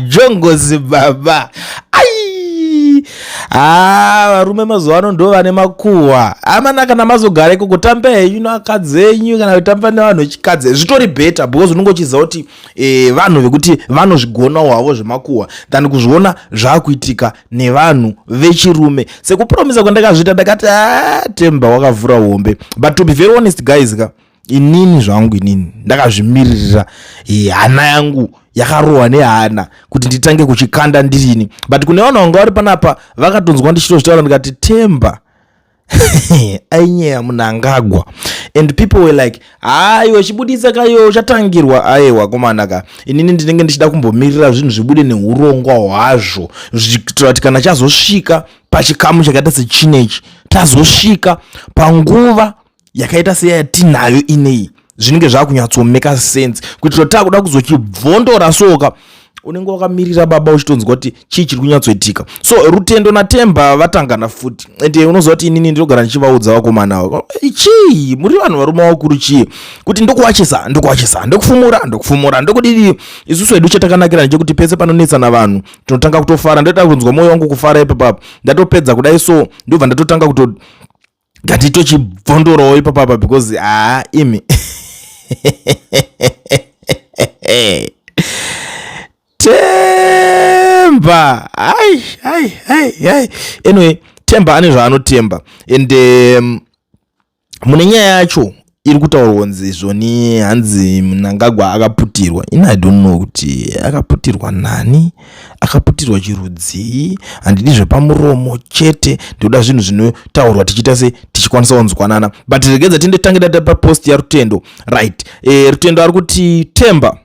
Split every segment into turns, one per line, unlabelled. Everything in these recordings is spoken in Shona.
Jongo Zimbabwe. Ai! Varume mazuva ano ndo vane makuhwa. Amana kana mazogara iko kutamba henyu akadzi enyu kana kutamba nevanhu vechikadzi zvitori beta because unenge uchiziva kuti vanhu vekuti vanozvigona hwavo zvemakuhwa than kuzviona zvaakuitika nevanhu vechirume. Sekupromisa kwandakazviita ndakati Themba wakavhura hombe. But to be very honest guys, inini zvangu inini ndakazvimiririra hana yangu yakarohwa nehana kuti nditange kuchikanda ndirini. But kunevanhu vanga vari panapa vakatonzwa ndichitozvitaura ndikati Themba Achinyeya Mnangagwa, and people were like aiwa chibudisa kayo chatangirwa. Aiwa komana inini ndinenge ndichida kumbomirira zvinhu zvibude neurongwa hwazvo zvichitira kuti kana chazosvika pachikamu chakaita sechinechi tazosvika panguva yakaita seyatinayo inei zvinenge zvakunyatsomeka sense kuitira kuti takuda kuzochibvondora soka unenge wakamirira baba uchitonzwa kuti chii chiri kunyatsoitika. So Rutendo naThemba vatangana futi ende unoziva kuti inini ndinogara ndichivaudza vakomana vako chii muri vanhu varume vakuru chii kuti ndokuwachisa ndokufumura ndokudii. Isusu hedu chatakanakira ndechekuti pese panonetsana vanhu tinotanga kutofara. Ndoita kunzwa mwoyo wangu kufara ipapo ndatopedza kudai so ndobva ndatotanga kuto ngatitochibvondorawo ipapapa because imi Themba anyway Themba ane zvaanotemba and mune nyaya yacho iri kutaurwa nzizvoni hanzi Mnangagwa akaputirwa. I don't know kuti akaputirwa nani, akaputirwa chirudzi, handidi zvepamuromo chete, ndoda zvinhu zvinotaurwa tichiita se tichikwanisa kunzwanana. But regedza tindetangira papost yaRutendo right. Rutendo ari kuti Themba,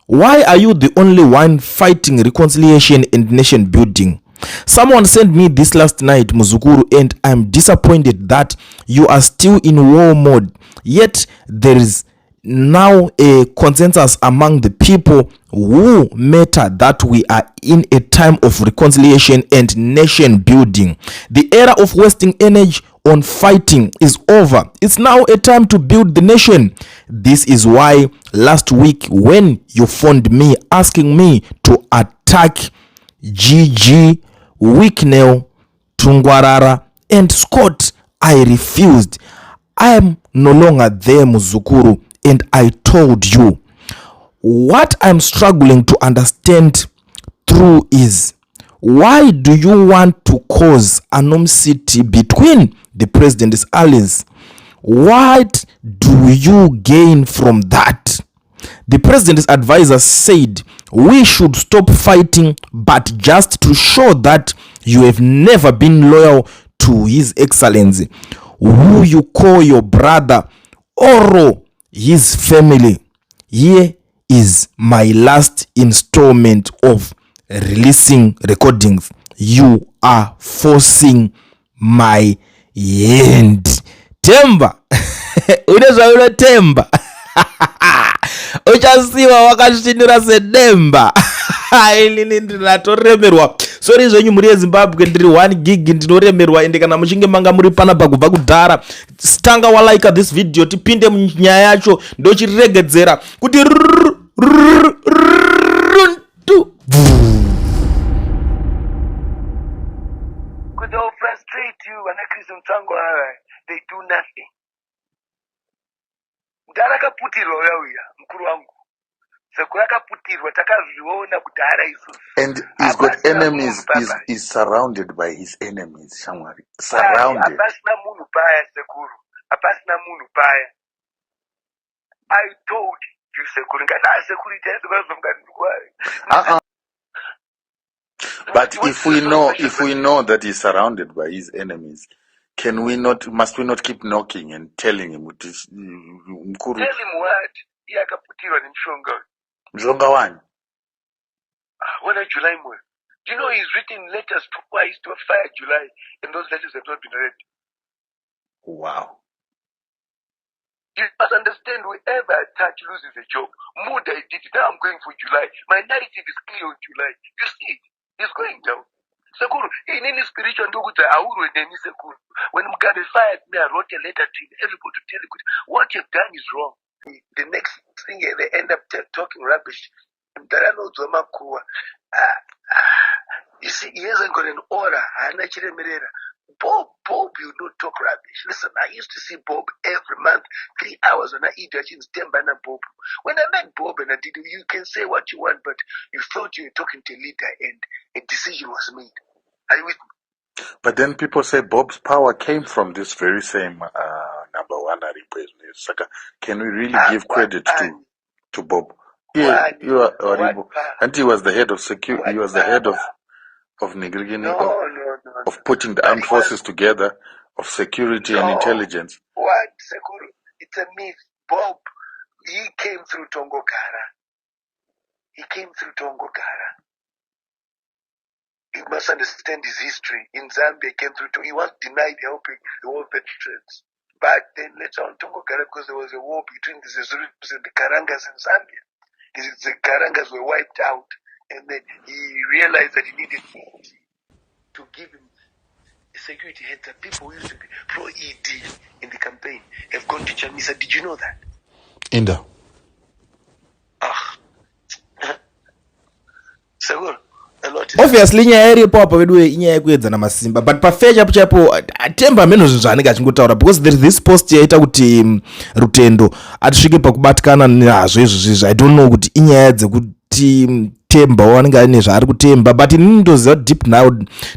why are you the only one fighting reconciliation and nation building? Someone sent me this last night, Muzukuru, and I'm disappointed that you are still in war mode. Yet there is now a consensus among the people who matter that we are in a time of reconciliation and nation building. The era of wasting energy on fighting is over. It's now a time to build the nation. This is why last week when you phoned me asking me to attack GG, Wicknell, Tungwarara and Scott, I refused. I am no longer there, Muzukuru, and I told you. What I'm struggling to understand through is, why do you want to cause animosity between the president's allies? What do you gain from that? The president's advisor said we should stop fighting, but just to show that you have never been loyal to His Excellency, who you call your brother, or his family. Here is my last installment of releasing recordings. You are forcing my hand. Themba unezvaura Themba uchasiwa wakashinira sedemba. Inini ndinatoremerwa. Sorry zvenyu muri yeZimbabwe ndiri 1 gig ndinoremerwa ende kana muchinge manga muri panapa kubva kudhara stanga wa like this video tipinde munyaya yacho ndochiregedzera kuti
Could they frustrate you when they do nothing? Ndarakaputirwa uya mkuru wangu. Sekurakaputirwa takazviona kudhara isusu.
And he's got enemies, is surrounded by his enemies, Shamwari. Surrounded.
Apasina munhu paya sekuru. Apasina munhu paya. I told you sekuru ngana sekuru itazo
But if we know that he's surrounded by his enemies, must we not keep knocking and telling him? Tell
him what? Yakaputirwa nemshonga.
Mshonga wani?
When July more. Do you know he's written letters twice to fire July, and those letters have not been read?
Wow.
You must understand, whoever I touch loses a job. More than I did it. Now I'm going for July. My narrative is clear on July. You see it. It's going down. Sekuru, in any spiritual ndokuta auru neni sekuru. When Mugabe fired me, I wrote a letter to everybody to tell you what you've done is wrong. The next thing they end up talking rubbish. mtaranodzwa makuwa. You see, he hasn't got an aura. Hana chiremerera. Bob, you don't talk rubbish. Listen, I used to see Bob every month, 3 hours when I eat Themba and Bob. When I met Bob and I did, you can say what you want, but you thought you were talking to a leader and a decision was made. Are you with me?
But then people say Bob's power came from this very same number one Saka. Can we really give credit to Bob? Yeah, you are horrible. And he was the head of security. He was the head of Nigrigini, of putting the armed forces together, of security and intelligence.
What? It's a myth. Bob, he came through Tongogara. You must understand his history. In Zambia, he was denied helping the war veterans. But then later on, Tongogara, because there was a war between the Zezurus and the Karangas in Zambia. The Karangas were wiped out. And then he realized that he needed to give him a security heads up. People who used to be pro-ED in the campaign have gone to Chamisa. Did you know that?
Inda.
So, a lot
obviously nyaya iripo apa wedu inyaya yekuedzana masimba but pafe chapo Themba amene zvinhu zvaanenge achingotaura because there is this post yaita kuti Rutendo atisvike pakubatikana nazvo izvozvi. I don't know kuti inyaya dzekuti Themba wanenge ane zvaari kutemba but inini ndoziva deep now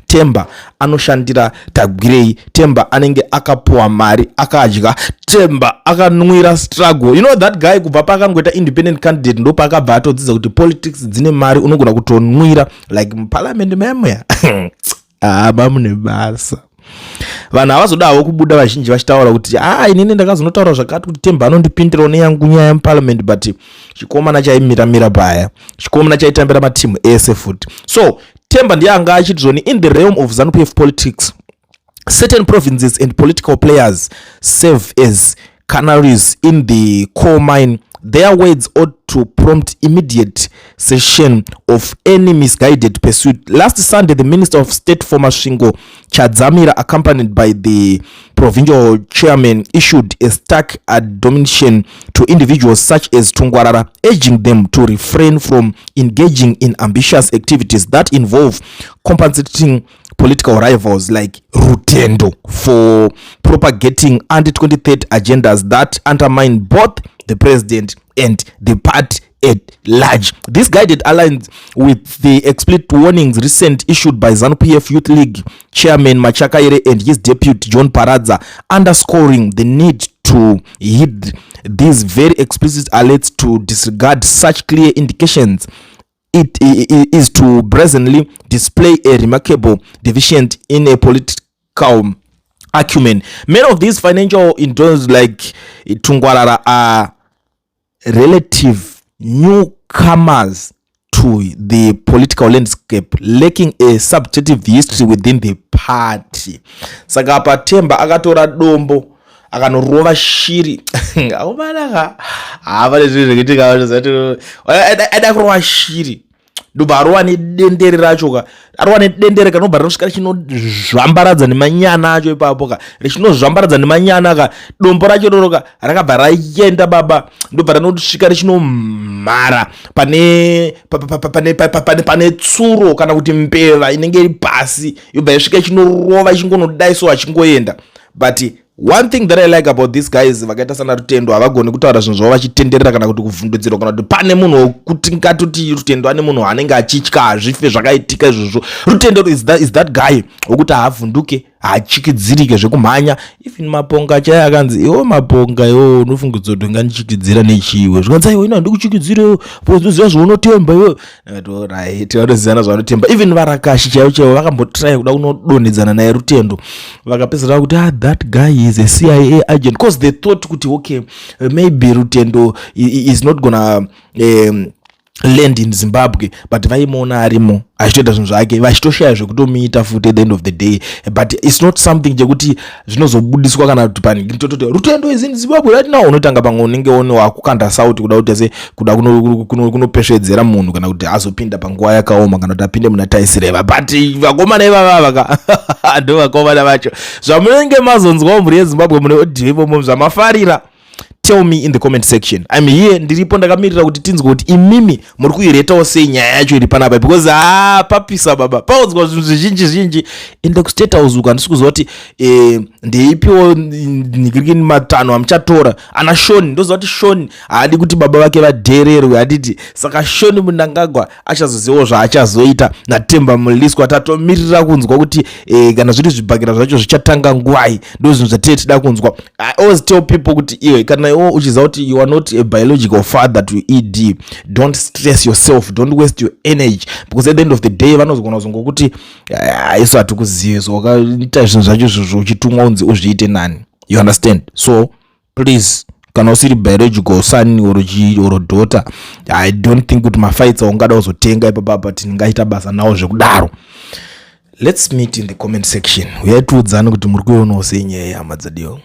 Themba anoshandira Tagwirei. Themba anenge akapuwa mari akadya. Themba akanwira struggle. You know that guy kubva pakangoita independent candidate ndo pakabva atodzidza kuti politics dzine mari unogona kutonwira like muparliament memoya. Mamune basa. Vanhu havazodawo kubuda vazhinji vachitaura kuti inini ndakazonotaura zvakati kuti Themba anondipindirawo neyangu nyaya yemuparliament but chikomana chaimiramira paya. Chikomana chaitambira matimu ese futi. So Themba ndiye anga achiti in the realm of ZANU-PF politics, certain provinces and political players serve as canaries in the coal mine. Their words ought to prompt immediate cessation of any misguided pursuit. Last Sunday, the Minister of State, former Shingo Chadzamira, accompanied by the provincial chairman, issued a stark admonition to individuals such as Tungwarara, urging them to refrain from engaging in ambitious activities that involve compensating political rivals like Rutendo for propagating anti-2030 agendas that undermine both the president and the party at large. This guided aligns with the explicit warnings recent issued by ZANU-PF Youth League Chairman Machakaire and his deputy John Paradza, underscoring the need to heed these very explicit alerts to disregard such clear indications. It is to brazenly display a remarkable deficiency in a political acumen. Many of these financial indulgence like Tungwarara are relative newcomers to the political landscape, lacking a substantive history within the party. Saka pa Themba akatora dombo akanorova shiri aumanaka vane zvinhu zvekuitika zati ada kurova shiri ndobva arova nedendere racho arova nedendere kanobva rinosvika richinozvambaradza nemanyana acho ipapo richinozvambaradza nemanyana dombo racho roroka rakabva raenda baba ndobva ranosvika richinomhara pane tsuro kana kuti mbeva inenge iri pasi yobva yasvika ichinorova ichingonodai so achingoenda. But one thing that I like about these guys vakaita sana Rutendo havagoni kutaura zvinhu zvavo vachitenderera kana kuti kuvhundudzirwa kana kuti pane munhu kuti ngatoti Rutendo ane munhu anenge achitya hazvife zvakaitika izvozvo. Rutendo is that guy wokuti haavhunduke hachikidzirike zvekumhanya. Even Maponga chaiye akanzi iwo Maponga iwo unofungidzwa kuti ungandichikidzira nechiwe zvikanzi iwo ina ndikuchikidzirewo pozoziva zvaunotemba iwo right vanozivana zvaunotemba. Even Varakashi chaivo vakambotry kuda kunodonhedzana naye Rutendo vakapedzera kuti that guy is a CIA agent because they thought kuti okay maybe Rutendo is not gonna land in Zimbabwe but vaimuona arimo achitoita zvinhu zvake vachitoshaya zvekutomuita futi at the end of the day. But it's not something chekuti zvinozobudiswa kana kuti panhingi tototi Rutendo is in Zimbabwe right now unotanga pamwe unenge wakukanda sauti kuda kuti ase kuda kunopesvedzera munhu kana kuti azopinda panguva yakaoma kana kuti apinde muna taisireva. But vakomana ivava ndo vakomana vacho zvamunenge mazonzwa mhuri yeZimbabwe mune odhivepo zvamafarira tell me in the comment section. I'm here ndiripo ndakamirira kuti tinzwe kuti imimi muri kuiretawo sei nyaya yacho iri panapa, because papisa baba paudzwa zvinhu zvizhinji ende kustate house uku handisi kuziva kuti ndeipiwo nikirikini matanho amuchatora ana Shoni. Ndoziva kuti Shoni haadi kuti baba vake vadhererwe, haditi saka Shoni Mnangagwa achazozivawo zvaachazoita naThemba Mliswa. Tatomirira kunzwa kuti kana zviri zvibhakira zvacho zvichatanga nguwai, ndo zvinhu zvatiri tida kunzwa. I always tell people kuti iwe kana iwo uchiziva kuti you are not a biological father to ED, don't stress yourself, don't waste your energy, because at the end of the day vanozogona kuzongo kuti isu hatikuzive, so wakaita zvinhu zvacho izvozvo uchitumwa unzi uzviite nani, you understand? So please, kana usiri biological son or daughter, I don't think kuti mafights aungada uzotenga ipapa but ningaita basa nawo zvekudaro. Let's meet in the comment section. Uyatiudzana kuti muri kuionawo sei nyaya yehama dzadiyo.